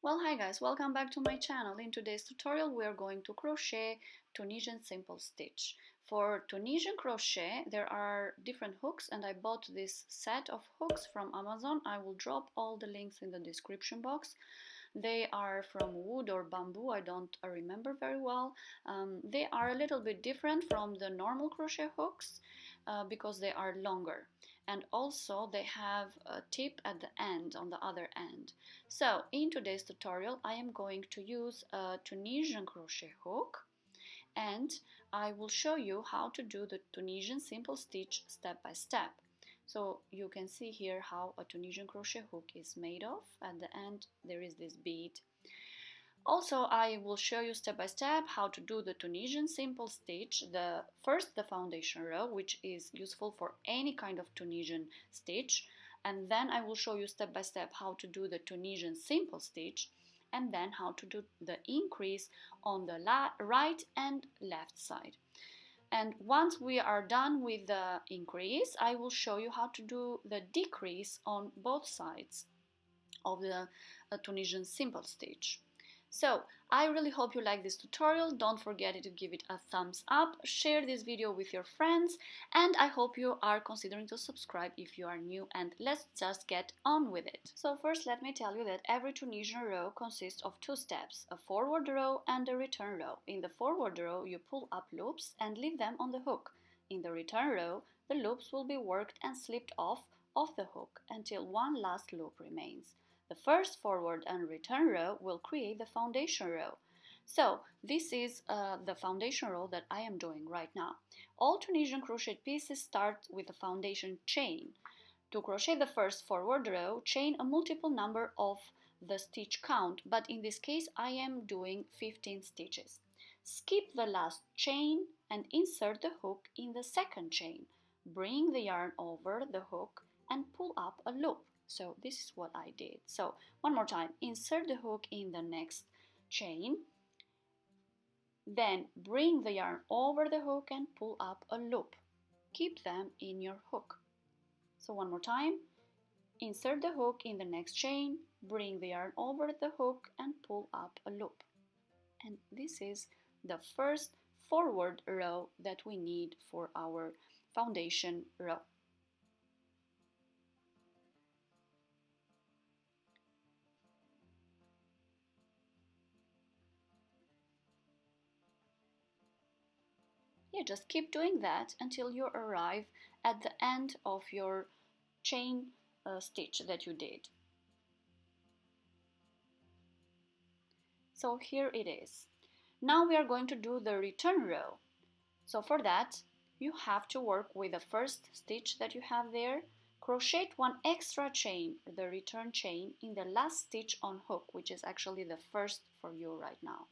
Well, hi guys, welcome back to my channel. In today's tutorial we are going to crochet Tunisian simple stitch. For Tunisian crochet there are different hooks and I bought this set of hooks from Amazon. I will drop all the links in the description box. They are from wood or bamboo, I don't remember very well. They are a little bit different from the normal crochet hooks because they are longer. And also they have a tip at the end, on the other end. So in today's tutorial I am going to use a Tunisian crochet hook and I will show you how to do the Tunisian simple stitch step by step. So you can see here how a Tunisian crochet hook is made of. At the end there is this bead. Also, I will show you step by step how to do the Tunisian simple stitch. First the foundation row, which is useful for any kind of Tunisian stitch, and then I will show you step by step how to do the Tunisian simple stitch, and then how to do the increase on the right and left side. And once we are done with the increase, I will show you how to do the decrease on both sides of the Tunisian simple stitch. So I really hope you like this tutorial. Don't forget to give it a thumbs up, share this video with your friends, and I hope you are considering to subscribe if you are new, and let's just get on with it. So first let me tell you that every Tunisian row consists of two steps, a forward row and a return row. In the forward row you pull up loops and leave them on the hook. In the return row the loops will be worked and slipped off the hook until one last loop remains. The first forward and return row will create the foundation row. So this is the foundation row that I am doing right now. All Tunisian crochet pieces start with a foundation chain. To crochet the first forward row, chain a multiple number of the stitch count, but in this case I am doing 15 stitches. Skip the last chain and insert the hook in the second chain. Bring the yarn over the hook and pull up a loop. So this is what I did. So one more time, insert the hook in the next chain, then bring the yarn over the hook and pull up a loop. Keep them in your hook. So one more time, insert the hook in the next chain, bring the yarn over the hook and pull up a loop. And this is the first forward row that we need for our foundation row. Yeah, just keep doing that until you arrive at the end of your chain stitch that you did. So here it is. Now we are going to do the return row. So for that you have to work with the first stitch that you have there. Crochet one extra chain, the return chain, in the last stitch on hook, which is actually the first for you right now.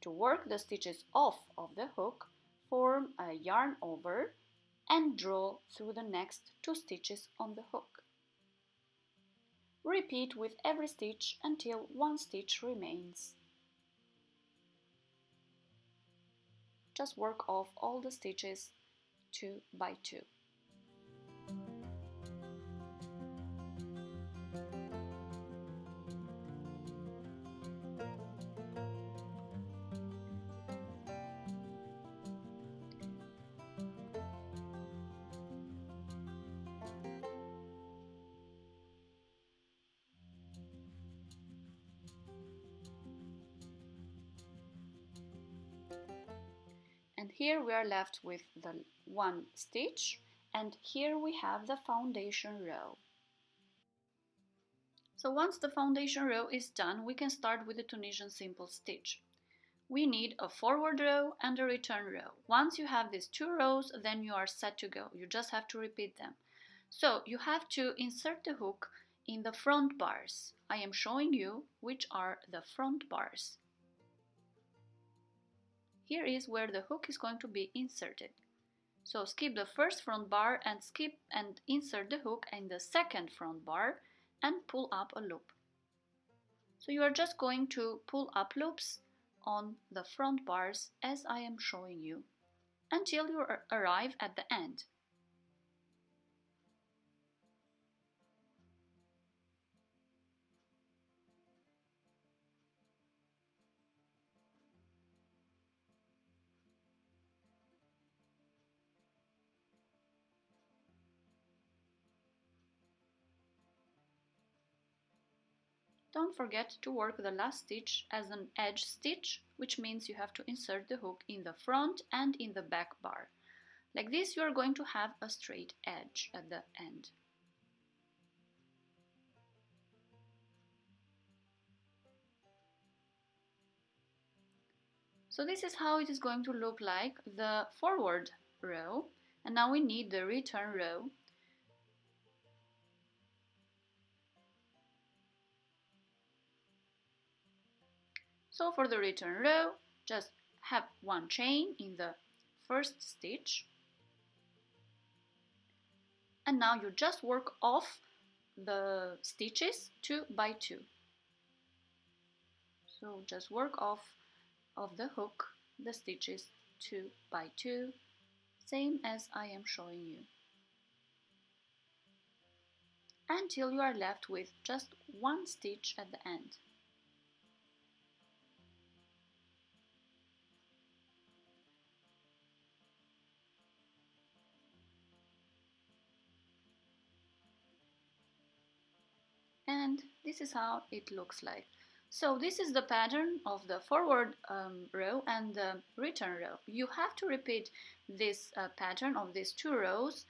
To work the stitches off of the hook, form a yarn over and draw through the next two stitches on the hook. Repeat with every stitch until one stitch remains. Just work off all the stitches 2 by 2. And here we are left with the one stitch, and here we have the foundation row. So once the foundation row is done, we can start with the Tunisian simple stitch. We need a forward row and a return row. Once you have these two rows, then you are set to go. You just have to repeat them. So you have to insert the hook in the front bars. I am showing you which are the front bars. Here is where the hook is going to be inserted. So skip the first front bar and skip and insert the hook in the second front bar and pull up a loop. So you are just going to pull up loops on the front bars as I am showing you until you arrive at the end. Don't forget to work the last stitch as an edge stitch, which means you have to insert the hook in the front and in the back bar. Like this, you are going to have a straight edge at the end. So this is how it is going to look like, the forward row. And now we need the return row. So for the return row, just have one chain in the first stitch. And now you just work off the stitches 2 by 2. So just work off of the hook the stitches 2 by 2, same as I am showing you, until you are left with just one stitch at the end. And this is how it looks like. So this is the pattern of the forward row and the return row. You have to repeat this pattern of these 2 rows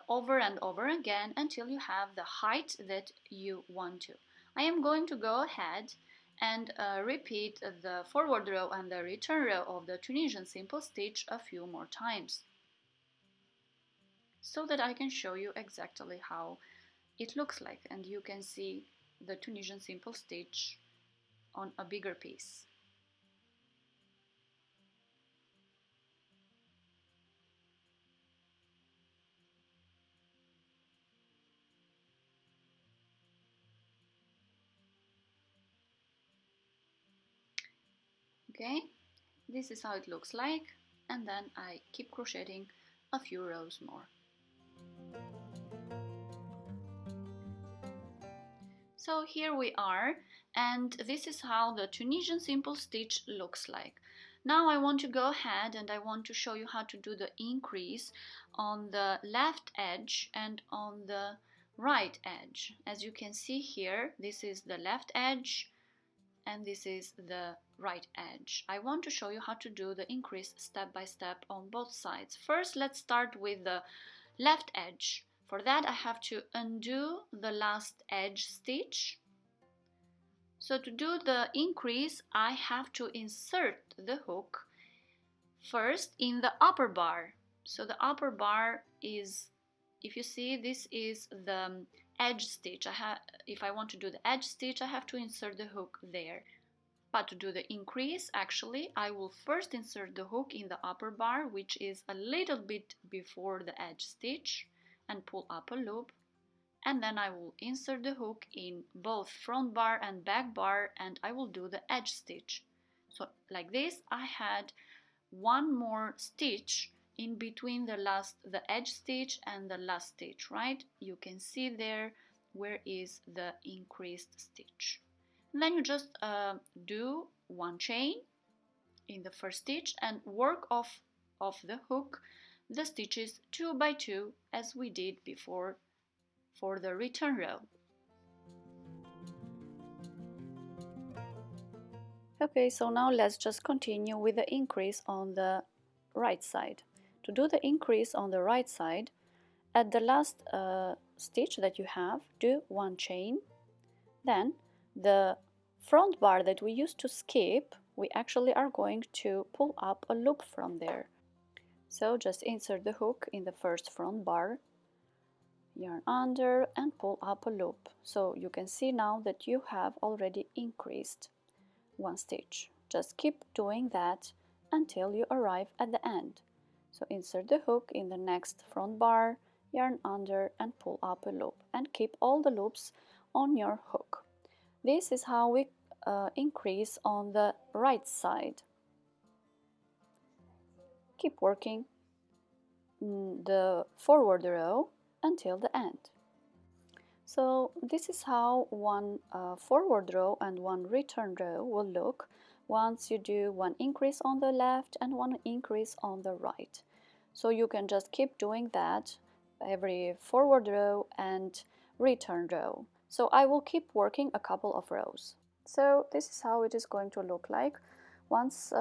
over and over again until you have the height that you want to. I am going to go ahead and repeat the forward row and the return row of the Tunisian simple stitch a few more times, so that I can show you exactly how it looks like, and you can see the Tunisian simple stitch on a bigger piece. Okay, this is how it looks like, and then I keep crocheting a few rows more. So here we are, and this is how the Tunisian simple stitch looks like. Now I want to go ahead and I want to show you how to do the increase on the left edge and on the right edge. As you can see here, this is the left edge and this is the right edge. I want to show you how to do the increase step by step on both sides. First, let's start with the left edge. For that I have to undo the last edge stitch. So to do the increase, I have to insert the hook first in the upper bar. So the upper bar is, if you see, this is the edge stitch. If I want to do the edge stitch, I have to insert the hook there. But to do the increase, actually, I will first insert the hook in the upper bar, which is a little bit before the edge stitch, and pull up a loop, and then I will insert the hook in both front bar and back bar, and I will do the edge stitch. So like this, I had one more stitch in between the edge stitch and the last stitch, right? You can see there where is the increased stitch. And then you just do one chain in the first stitch and work off the hook the stitches 2 by 2 as we did before for the return row. Okay, so now let's just continue with the increase on the right side. To do the increase on the right side, at the last stitch that you have, do one chain. Then the front bar that we used to skip, we actually are going to pull up a loop from there. So just insert the hook in the first front bar, yarn under and pull up a loop. So you can see now that you have already increased one stitch. Just keep doing that until you arrive at the end. So insert the hook in the next front bar, yarn under and pull up a loop, and keep all the loops on your hook. This is how we increase on the right side. Keep working the forward row until the end. So this is how one forward row and one return row will look once you do one increase on the left and one increase on the right. So you can just keep doing that every forward row and return row. So I will keep working a couple of rows. So this is how it is going to look like once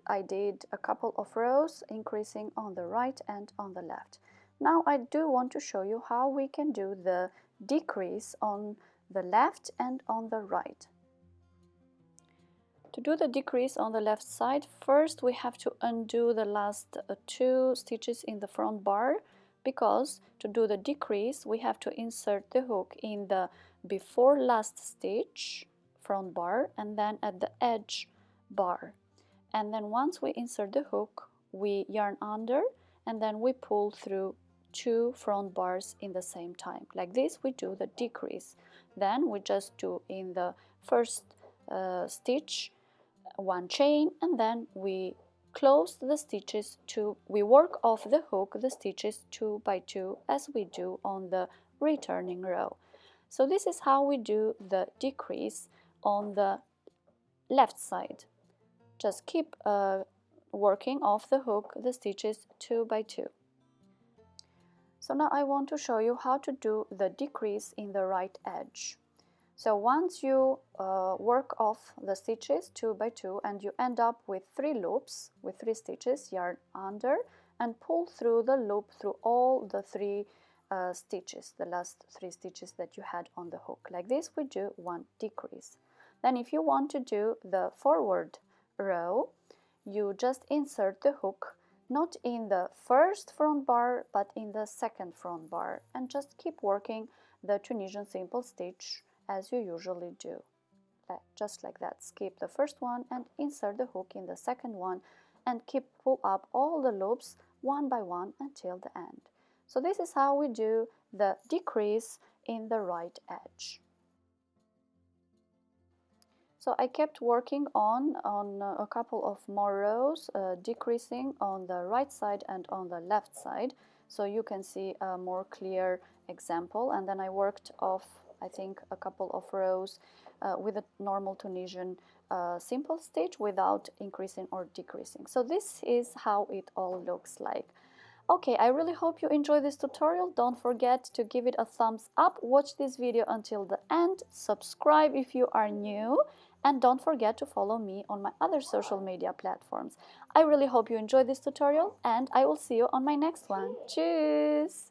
I did a couple of rows, increasing on the right and on the left. Now I do want to show you how we can do the decrease on the left and on the right. To do the decrease on the left side, first we have to undo the last 2 stitches in the front bar, because to do the decrease we have to insert the hook in the before last stitch front bar and then at the edge bar. And then once we insert the hook, we yarn under and then we pull through 2 front bars in the same time. Like this we do the decrease. Then we just do in the first stitch 1 chain, and then we close the stitches we work off the hook the stitches 2 by 2 as we do on the returning row. So this is how we do the decrease on the left side. Just keep working off the hook the stitches 2 by 2. So now I want to show you how to do the decrease in the right edge. So once you work off the stitches 2 by 2 and you end up with 3 loops with 3 stitches, yarn under and pull through the loop through all the 3 stitches, the last 3 stitches that you had on the hook. Like this we do 1 decrease. Then if you want to do the forward row, you just insert the hook not in the first front bar but in the second front bar and just keep working the Tunisian simple stitch as you usually do. Just like that. Skip the first one and insert the hook in the second one and pull up all the loops one by one until the end. So this is how we do the decrease in the right edge. So I kept working on a couple of more rows, decreasing on the right side and on the left side, so you can see a more clear example. And then I worked off, I think, a couple of rows with a normal Tunisian simple stitch without increasing or decreasing. So this is how it all looks like. Okay, I really hope you enjoyed this tutorial. Don't forget to give it a thumbs up, watch this video until the end, subscribe if you are new, and don't forget to follow me on my other social media platforms. I really hope you enjoyed this tutorial and I will see you on my next one. Tschüss!